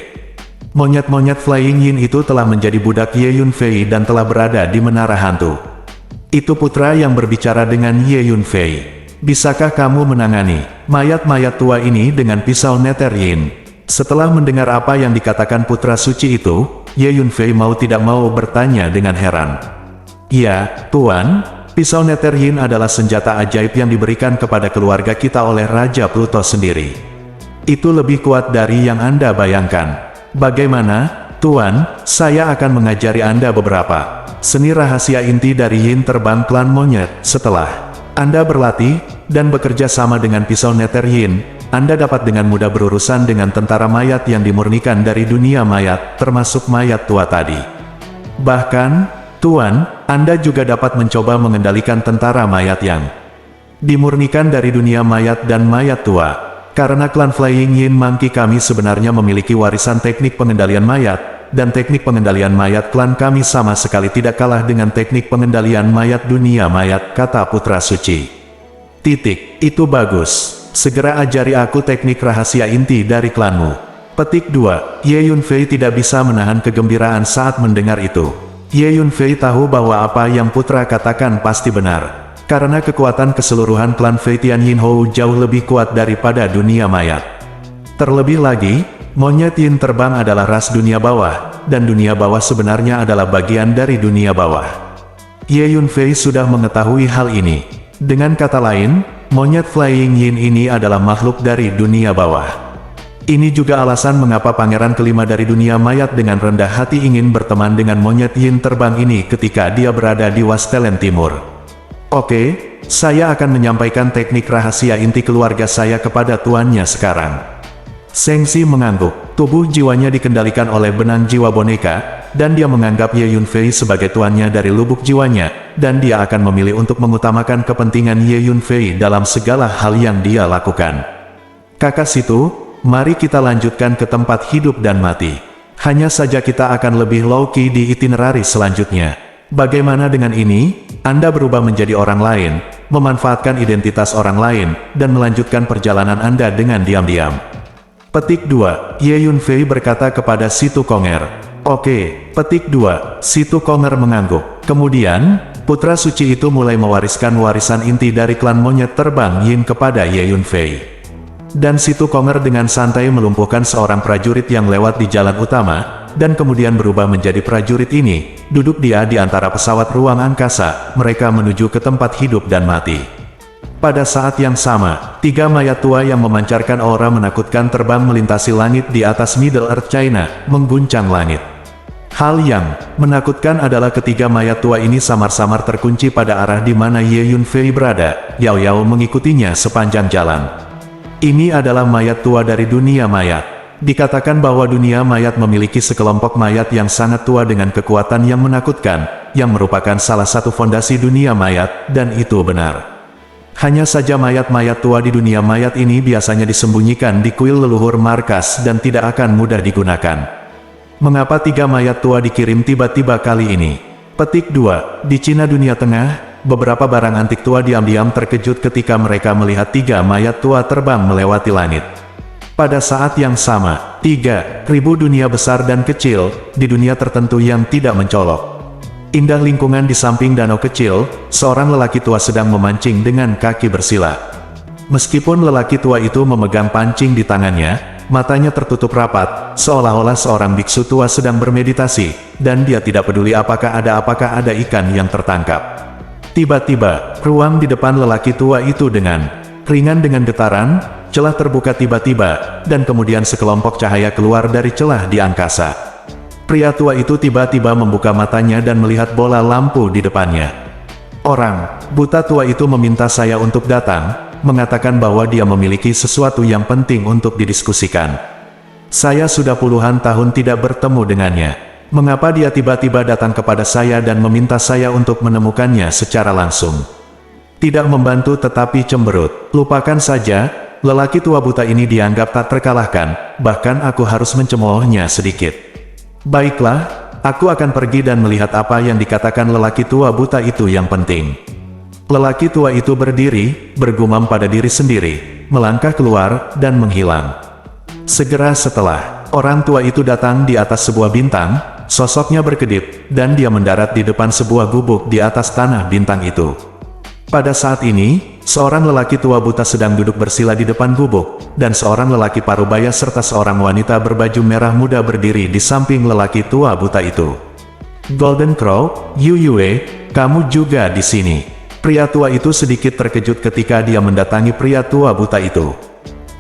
Monyet-monyet Flying Yin itu telah menjadi budak Ye Yunfei dan telah berada di menara hantu. Itu putra yang berbicara dengan Ye Yunfei. Bisakah kamu menangani mayat-mayat tua ini dengan pisau Nether Yin? Setelah mendengar apa yang dikatakan putra suci itu, Ye Yunfei mau tidak mau bertanya dengan heran. Ya, Tuan, pisau Nether Yin adalah senjata ajaib yang diberikan kepada keluarga kita oleh Raja Pluto sendiri. Itu lebih kuat dari yang Anda bayangkan. Bagaimana, Tuan? Saya akan mengajari Anda beberapa seni rahasia inti dari Yin terbang klan monyet. Setelah Anda berlatih dan bekerja sama dengan pisau Nether Yin, Anda dapat dengan mudah berurusan dengan tentara mayat yang dimurnikan dari dunia mayat, termasuk mayat tua tadi. Bahkan, Tuan, Anda juga dapat mencoba mengendalikan tentara mayat yang dimurnikan dari dunia mayat dan mayat tua. Karena klan Flying Yin Monkey kami sebenarnya memiliki warisan teknik pengendalian mayat, dan teknik pengendalian mayat klan kami sama sekali tidak kalah dengan teknik pengendalian mayat dunia mayat, kata putra suci. Itu bagus. Segera ajari aku teknik rahasia inti dari klanmu. Petik 2. Ye Yunfei tidak bisa menahan kegembiraan saat mendengar itu. Ye Yunfei tahu bahwa apa yang putra katakan pasti benar. Karena kekuatan keseluruhan klan Fei Tian Yin Hou jauh lebih kuat daripada dunia mayat. Terlebih lagi, monyet Yin terbang adalah ras dunia bawah, dan dunia bawah sebenarnya adalah bagian dari dunia bawah. Ye Yunfei sudah mengetahui hal ini. Dengan kata lain, monyet Flying Yin ini adalah makhluk dari dunia bawah. Ini juga alasan mengapa pangeran kelima dari dunia mayat dengan rendah hati ingin berteman dengan monyet Yin terbang ini ketika dia berada di Wastelen Timur. Oke, saya akan menyampaikan teknik rahasia inti keluarga saya kepada tuannya sekarang. Sengsi mengangguk. Tubuh jiwanya dikendalikan oleh benang jiwa boneka, dan dia menganggap Ye Yunfei sebagai tuannya dari lubuk jiwanya, dan dia akan memilih untuk mengutamakan kepentingan Ye Yunfei dalam segala hal yang dia lakukan. Kakak situ, mari kita lanjutkan ke tempat hidup dan mati. Hanya saja kita akan lebih low-key di itinerari selanjutnya. Bagaimana dengan ini? Anda berubah menjadi orang lain, memanfaatkan identitas orang lain, dan melanjutkan perjalanan Anda dengan diam-diam. Petik 2. Ye Yunfei berkata kepada Situ Konger. Oke, petik 2. Situ Konger mengangguk. Kemudian, putra suci itu mulai mewariskan warisan inti dari klan monyet terbang Yin kepada Ye Yunfei. Dan Situ Konger dengan santai melumpuhkan seorang prajurit yang lewat di jalan utama, dan kemudian berubah menjadi prajurit ini. Duduk dia di antara pesawat ruang angkasa, mereka menuju ke tempat hidup dan mati. Pada saat yang sama, 3 mayat tua yang memancarkan aura menakutkan terbang melintasi langit di atas Middle Earth China, mengguncang langit. Hal yang menakutkan adalah ketiga mayat tua ini samar-samar terkunci pada arah di mana Ye Yunfei berada. Yao Yao mengikutinya sepanjang jalan. Ini adalah mayat tua dari dunia mayat. Dikatakan bahwa dunia mayat memiliki sekelompok mayat yang sangat tua dengan kekuatan yang menakutkan, yang merupakan salah satu fondasi dunia mayat, dan itu benar. Hanya saja mayat-mayat tua di dunia mayat ini biasanya disembunyikan di kuil leluhur markas dan tidak akan mudah digunakan. Mengapa 3 mayat tua dikirim tiba-tiba kali ini? Petik 2. Di Cina dunia tengah, beberapa barang antik tua diam-diam terkejut ketika mereka melihat 3 mayat tua terbang melewati langit. Pada saat yang sama, 3.000 dunia besar dan kecil, di dunia tertentu yang tidak mencolok. Indah lingkungan di samping danau kecil, seorang lelaki tua sedang memancing dengan kaki bersila. Meskipun lelaki tua itu memegang pancing di tangannya, matanya tertutup rapat, seolah-olah seorang biksu tua sedang bermeditasi, dan dia tidak peduli apakah ada ikan yang tertangkap. Tiba-tiba, ruang di depan lelaki tua itu ringan dengan getaran, celah terbuka tiba-tiba, dan kemudian sekelompok cahaya keluar dari celah di angkasa. Pria tua itu tiba-tiba membuka matanya dan melihat bola lampu di depannya. Orang buta tua itu meminta saya untuk datang, mengatakan bahwa dia memiliki sesuatu yang penting untuk didiskusikan. Saya sudah puluhan tahun tidak bertemu dengannya. Mengapa dia tiba-tiba datang kepada saya dan meminta saya untuk menemukannya secara langsung? Tidak membantu tetapi cemberut. Lupakan saja, lelaki tua buta ini dianggap tak terkalahkan, bahkan aku harus mencemoohnya sedikit. Baiklah, aku akan pergi dan melihat apa yang dikatakan lelaki tua buta itu yang penting. Lelaki tua itu berdiri, bergumam pada diri sendiri, melangkah keluar, dan menghilang. Segera setelah, orang tua itu datang di atas sebuah bintang, sosoknya berkedip, dan dia mendarat di depan sebuah gubuk di atas tanah bintang itu. Pada saat ini, seorang lelaki tua buta sedang duduk bersila di depan gubuk, dan seorang lelaki parubaya serta seorang wanita berbaju merah muda berdiri di samping lelaki tua buta itu. Golden Crow, Yu Yue, kamu juga di sini. Pria tua itu sedikit terkejut ketika dia mendatangi pria tua buta itu.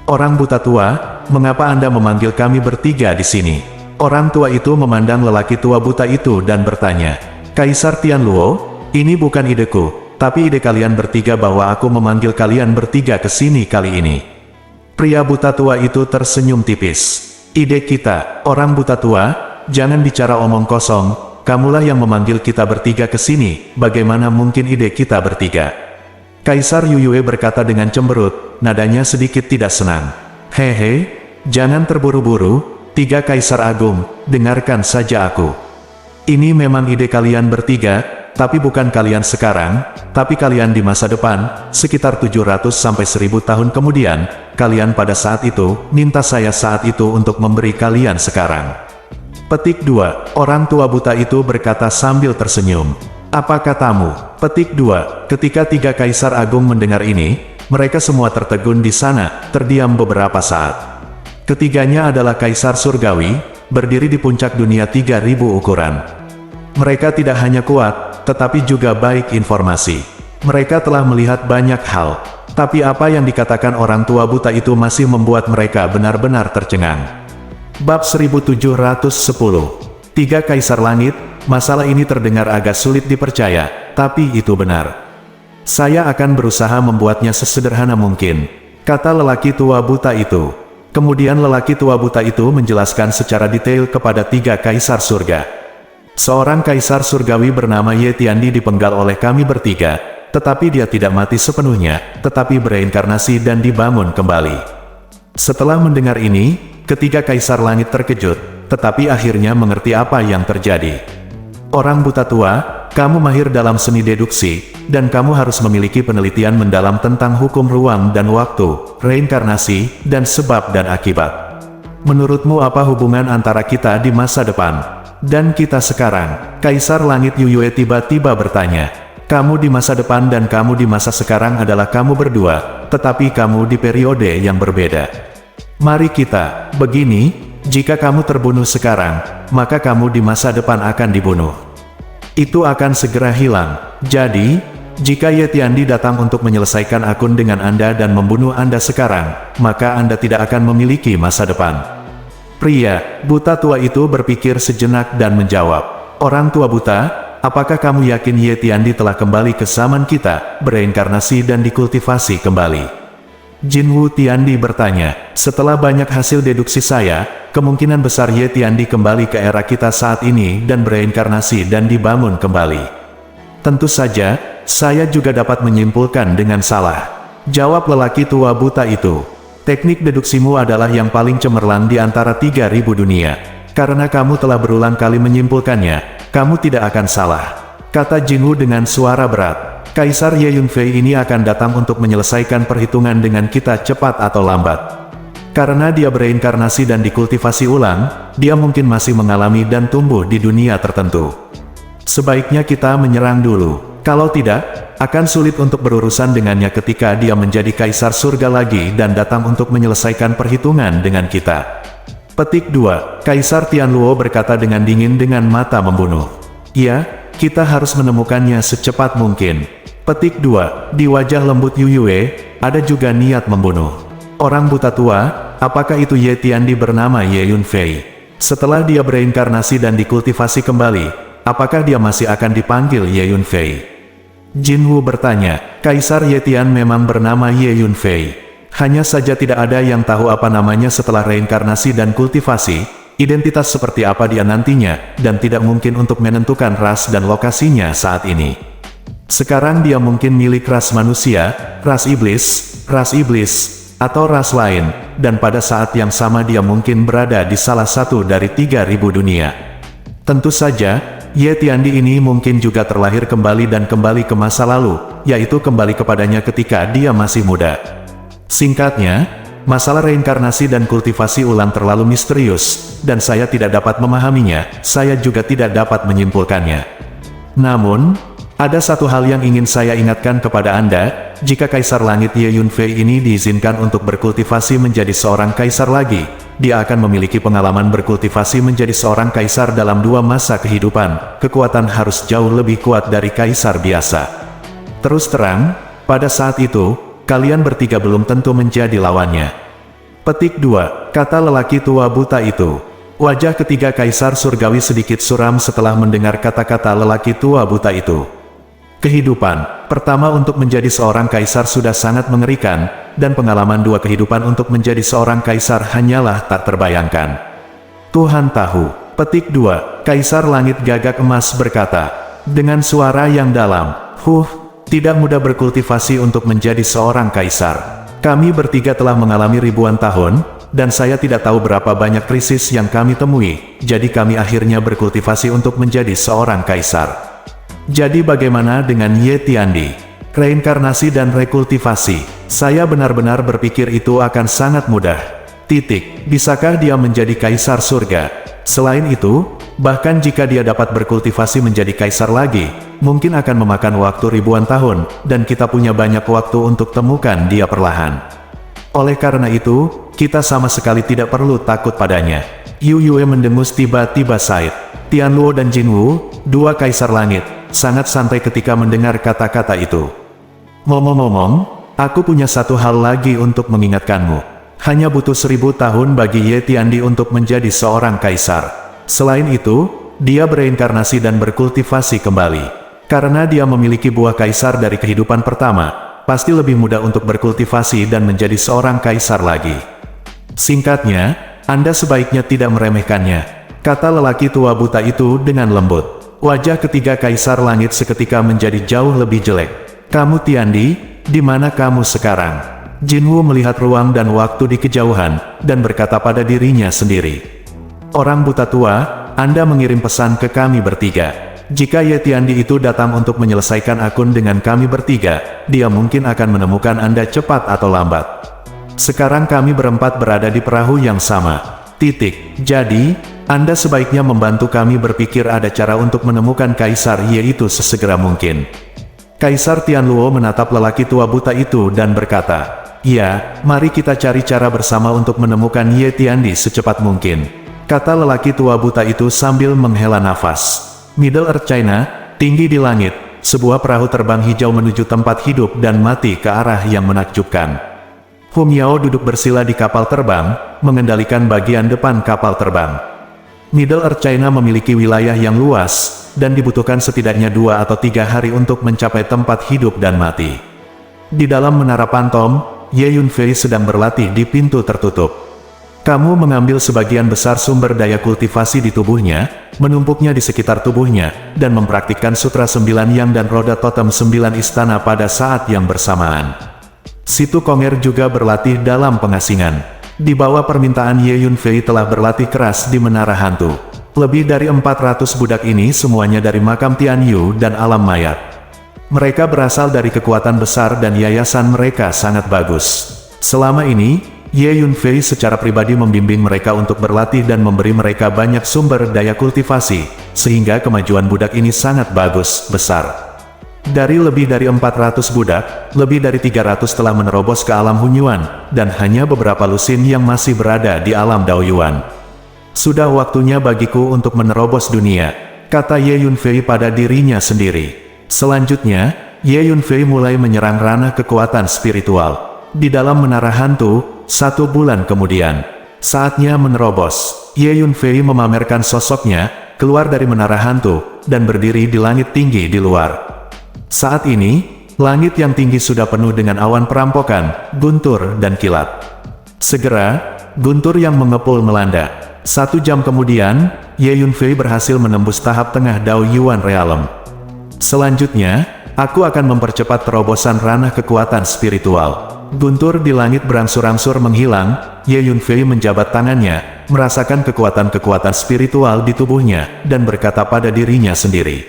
Orang buta tua, mengapa Anda memanggil kami bertiga di sini? Orang tua itu memandang lelaki tua buta itu dan bertanya, Kaisar Tianluo, ini bukan ideku. Tapi ide kalian bertiga bahwa aku memanggil kalian bertiga ke sini kali ini. Pria buta tua itu tersenyum tipis. Ide kita, orang buta tua, jangan bicara omong kosong, kamulah yang memanggil kita bertiga ke sini, bagaimana mungkin ide kita bertiga? Kaisar Yuyue berkata dengan cemberut, nadanya sedikit tidak senang. Hehe, jangan terburu-buru, tiga Kaisar Agung, dengarkan saja aku. Ini memang ide kalian bertiga, tapi bukan kalian sekarang, tapi kalian di masa depan, sekitar 700 sampai 1000 tahun kemudian, kalian pada saat itu, minta saya saat itu untuk memberi kalian sekarang. Petik 2, orang tua buta itu berkata sambil tersenyum. Apa katamu? Petik 2, ketika tiga Kaisar Agung mendengar ini, mereka semua tertegun di sana, terdiam beberapa saat. Ketiganya adalah Kaisar Surgawi, berdiri di puncak dunia 3000 ukuran. Mereka tidak hanya kuat, tetapi juga baik informasi. Mereka telah melihat banyak hal, tapi apa yang dikatakan orang tua buta itu masih membuat mereka benar-benar tercengang. Bab 1710. Tiga Kaisar Langit, masalah ini terdengar agak sulit dipercaya, tapi itu benar. Saya akan berusaha membuatnya sesederhana mungkin, kata lelaki tua buta itu. Kemudian lelaki tua buta itu menjelaskan secara detail kepada tiga Kaisar Surga. Seorang Kaisar Surgawi bernama Ye Tiandi dipenggal oleh kami bertiga, tetapi dia tidak mati sepenuhnya, tetapi bereinkarnasi dan dibangun kembali. Setelah mendengar ini, ketiga Kaisar Langit terkejut, tetapi akhirnya mengerti apa yang terjadi. Orang buta tua, kamu mahir dalam seni deduksi, dan kamu harus memiliki penelitian mendalam tentang hukum ruang dan waktu, reinkarnasi, dan sebab dan akibat. Menurutmu apa hubungan antara kita di masa depan dan kita sekarang? Kaisar Langit Yuyue tiba-tiba bertanya. Kamu di masa depan dan kamu di masa sekarang adalah kamu berdua, tetapi kamu di periode yang berbeda. Mari kita, begini, jika kamu terbunuh sekarang, maka kamu di masa depan akan dibunuh. Itu akan segera hilang. Jadi, jika Ye Tiandi datang untuk menyelesaikan akun dengan Anda dan membunuh Anda sekarang, maka Anda tidak akan memiliki masa depan. Pria buta tua itu berpikir sejenak dan menjawab, orang tua buta, apakah kamu yakin Ye Tiandi telah kembali ke zaman kita, bereinkarnasi dan dikultivasi kembali? Jinwu Tiandi bertanya, setelah banyak hasil deduksi saya, kemungkinan besar Ye Tiandi kembali ke era kita saat ini dan bereinkarnasi dan dibangun kembali. Tentu saja, saya juga dapat menyimpulkan dengan salah, jawab lelaki tua buta itu. Teknik deduksimu adalah yang paling cemerlang di antara 3000 dunia. Karena kamu telah berulang kali menyimpulkannya, kamu tidak akan salah, kata Jinwu dengan suara berat. Kaisar Ye Yunfei ini akan datang untuk menyelesaikan perhitungan dengan kita cepat atau lambat. Karena dia bereinkarnasi dan dikultivasi ulang, dia mungkin masih mengalami dan tumbuh di dunia tertentu. Sebaiknya kita menyerang dulu. Kalau tidak, akan sulit untuk berurusan dengannya ketika dia menjadi kaisar surga lagi dan datang untuk menyelesaikan perhitungan dengan kita. Petik 2. Kaisar Tianluo berkata dengan dingin dengan mata membunuh. Ya, kita harus menemukannya secepat mungkin. Petik 2. Di wajah lembut Yu Yue, ada juga niat membunuh. Orang buta tua, apakah itu Ye Tiandi bernama Ye Yunfei? Setelah dia bereinkarnasi dan dikultivasi kembali, apakah dia masih akan dipanggil Ye Yunfei? Jin Wu bertanya, Kaisar Ye Tian memang bernama Ye Yunfei. Hanya saja tidak ada yang tahu apa namanya setelah reinkarnasi dan kultivasi, identitas seperti apa dia nantinya, dan tidak mungkin untuk menentukan ras dan lokasinya saat ini. Sekarang dia mungkin milik ras manusia, ras iblis, atau ras lain, dan pada saat yang sama dia mungkin berada di salah satu dari 3.000 dunia. Tentu saja, Ye Tiandi ini mungkin juga terlahir kembali dan kembali ke masa lalu, yaitu kembali kepadanya ketika dia masih muda. Singkatnya, masalah reinkarnasi dan kultivasi ulang terlalu misterius, dan saya tidak dapat memahaminya, saya juga tidak dapat menyimpulkannya. Namun, ada satu hal yang ingin saya ingatkan kepada Anda, jika Kaisar Langit Ye Yunfei ini diizinkan untuk berkultivasi menjadi seorang kaisar lagi, dia akan memiliki pengalaman berkultivasi menjadi seorang kaisar dalam 2 masa kehidupan, kekuatan harus jauh lebih kuat dari kaisar biasa. Terus terang, pada saat itu, kalian bertiga belum tentu menjadi lawannya. Petik 2, kata lelaki tua buta itu. Wajah ketiga kaisar surgawi sedikit suram setelah mendengar kata-kata lelaki tua buta itu. Kehidupan pertama untuk menjadi seorang kaisar sudah sangat mengerikan, dan pengalaman 2 kehidupan untuk menjadi seorang kaisar hanyalah tak terbayangkan. Tuhan tahu. Petik 2, Kaisar Langit Gagak Emas berkata, dengan suara yang dalam, tidak mudah berkultivasi untuk menjadi seorang kaisar. Kami bertiga telah mengalami ribuan tahun, dan saya tidak tahu berapa banyak krisis yang kami temui, jadi kami akhirnya berkultivasi untuk menjadi seorang kaisar. Jadi bagaimana dengan Ye Tiandi? Reinkarnasi dan rekultivasi. Saya benar-benar berpikir itu akan sangat mudah. Bisakah dia menjadi kaisar surga? Selain itu, bahkan jika dia dapat berkultivasi menjadi kaisar lagi, mungkin akan memakan waktu ribuan tahun, dan kita punya banyak waktu untuk temukan dia perlahan. Oleh karena itu, kita sama sekali tidak perlu takut padanya. Yu Yue mendengus tiba-tiba Said. Tianluo dan Jin Wu, 2 kaisar langit, sangat santai ketika mendengar kata-kata itu. Ngomong-ngomong, aku punya satu hal lagi untuk mengingatkanmu. Hanya butuh 1000 tahun bagi Ye Tiandi untuk menjadi seorang kaisar. Selain itu, dia bereinkarnasi dan berkultivasi kembali. Karena dia memiliki buah kaisar dari kehidupan pertama, pasti lebih mudah untuk berkultivasi dan menjadi seorang kaisar lagi. Singkatnya, Anda sebaiknya tidak meremehkannya, kata lelaki tua buta itu dengan lembut. Wajah ketiga kaisar langit seketika menjadi jauh lebih jelek. Kamu Tiandi, di mana kamu sekarang? Jin Wu melihat ruang dan waktu di kejauhan, dan berkata pada dirinya sendiri. Orang buta tua, Anda mengirim pesan ke kami bertiga. Jika Ye Tiandi itu datang untuk menyelesaikan akun dengan kami bertiga, dia mungkin akan menemukan Anda cepat atau lambat. Sekarang kami berempat berada di perahu yang sama. Jadi, Anda sebaiknya membantu kami berpikir ada cara untuk menemukan Kaisar Ye itu sesegera mungkin. Kaisar Tianluo menatap lelaki tua buta itu dan berkata, ya, mari kita cari cara bersama untuk menemukan Ye Tiandi secepat mungkin, kata lelaki tua buta itu sambil menghela nafas. Middle Earth China, tinggi di langit, sebuah perahu terbang hijau menuju tempat hidup dan mati ke arah yang menakjubkan. Hum Yao duduk bersila di kapal terbang, mengendalikan bagian depan kapal terbang. Middle Earth China memiliki wilayah yang luas, dan dibutuhkan setidaknya 2 atau 3 hari untuk mencapai tempat hidup dan mati. Di dalam menara pantom, Ye Yunfei sedang berlatih di pintu tertutup. Kamu mengambil sebagian besar sumber daya kultivasi di tubuhnya, menumpuknya di sekitar tubuhnya, dan mempraktikkan Sutra 9 Yang dan Roda Totem 9 Istana pada saat yang bersamaan. Situ Konger juga berlatih dalam pengasingan. Di bawah permintaan Ye Yunfei telah berlatih keras di Menara Hantu. Lebih dari 400 budak ini semuanya dari makam Tian Yu dan alam mayat. Mereka berasal dari kekuatan besar dan yayasan mereka sangat bagus. Selama ini, Ye Yunfei secara pribadi membimbing mereka untuk berlatih dan memberi mereka banyak sumber daya kultivasi, sehingga kemajuan budak ini sangat bagus, besar. Dari lebih dari 400 budak, lebih dari 300 telah menerobos ke alam Hunyuan, dan hanya beberapa lusin yang masih berada di alam Daoyuan. Sudah waktunya bagiku untuk menerobos dunia, kata Ye Yunfei pada dirinya sendiri. Selanjutnya, Ye Yunfei mulai menyerang ranah kekuatan spiritual. Di dalam menara hantu, 1 bulan kemudian, saatnya menerobos. Ye Yunfei memamerkan sosoknya, keluar dari menara hantu, dan berdiri di langit tinggi di luar. Saat ini, langit yang tinggi sudah penuh dengan awan perampokan, guntur, dan kilat. Segera, guntur yang mengepul melanda. 1 jam kemudian, Ye Yunfei berhasil menembus tahap tengah Daoyuan Realm. Selanjutnya, aku akan mempercepat terobosan ranah kekuatan spiritual. Guntur di langit berangsur-angsur menghilang. Ye Yunfei menjabat tangannya, merasakan kekuatan-kekuatan spiritual di tubuhnya, dan berkata pada dirinya sendiri.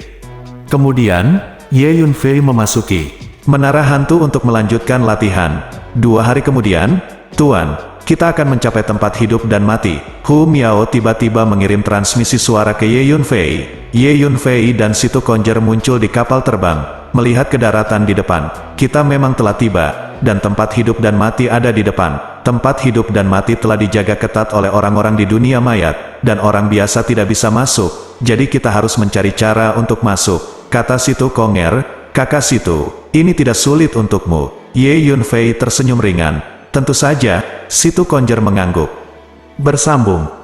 Kemudian, Ye Yunfei memasuki menara hantu untuk melanjutkan latihan. 2 hari kemudian, Tuan, kita akan mencapai tempat hidup dan mati. Hu Miao tiba-tiba mengirim transmisi suara ke Ye Yunfei. Ye Yunfei dan Situ Conjer muncul di kapal terbang, melihat ke daratan di depan. Kita memang telah tiba, dan tempat hidup dan mati ada di depan. Tempat hidup dan mati telah dijaga ketat oleh orang-orang di dunia mayat, dan orang biasa tidak bisa masuk, jadi kita harus mencari cara untuk masuk. Kata Situ Konger, kakak Situ, ini tidak sulit untukmu. Ye Yunfei tersenyum ringan. Tentu saja, Situ Conjer mengangguk. Bersambung.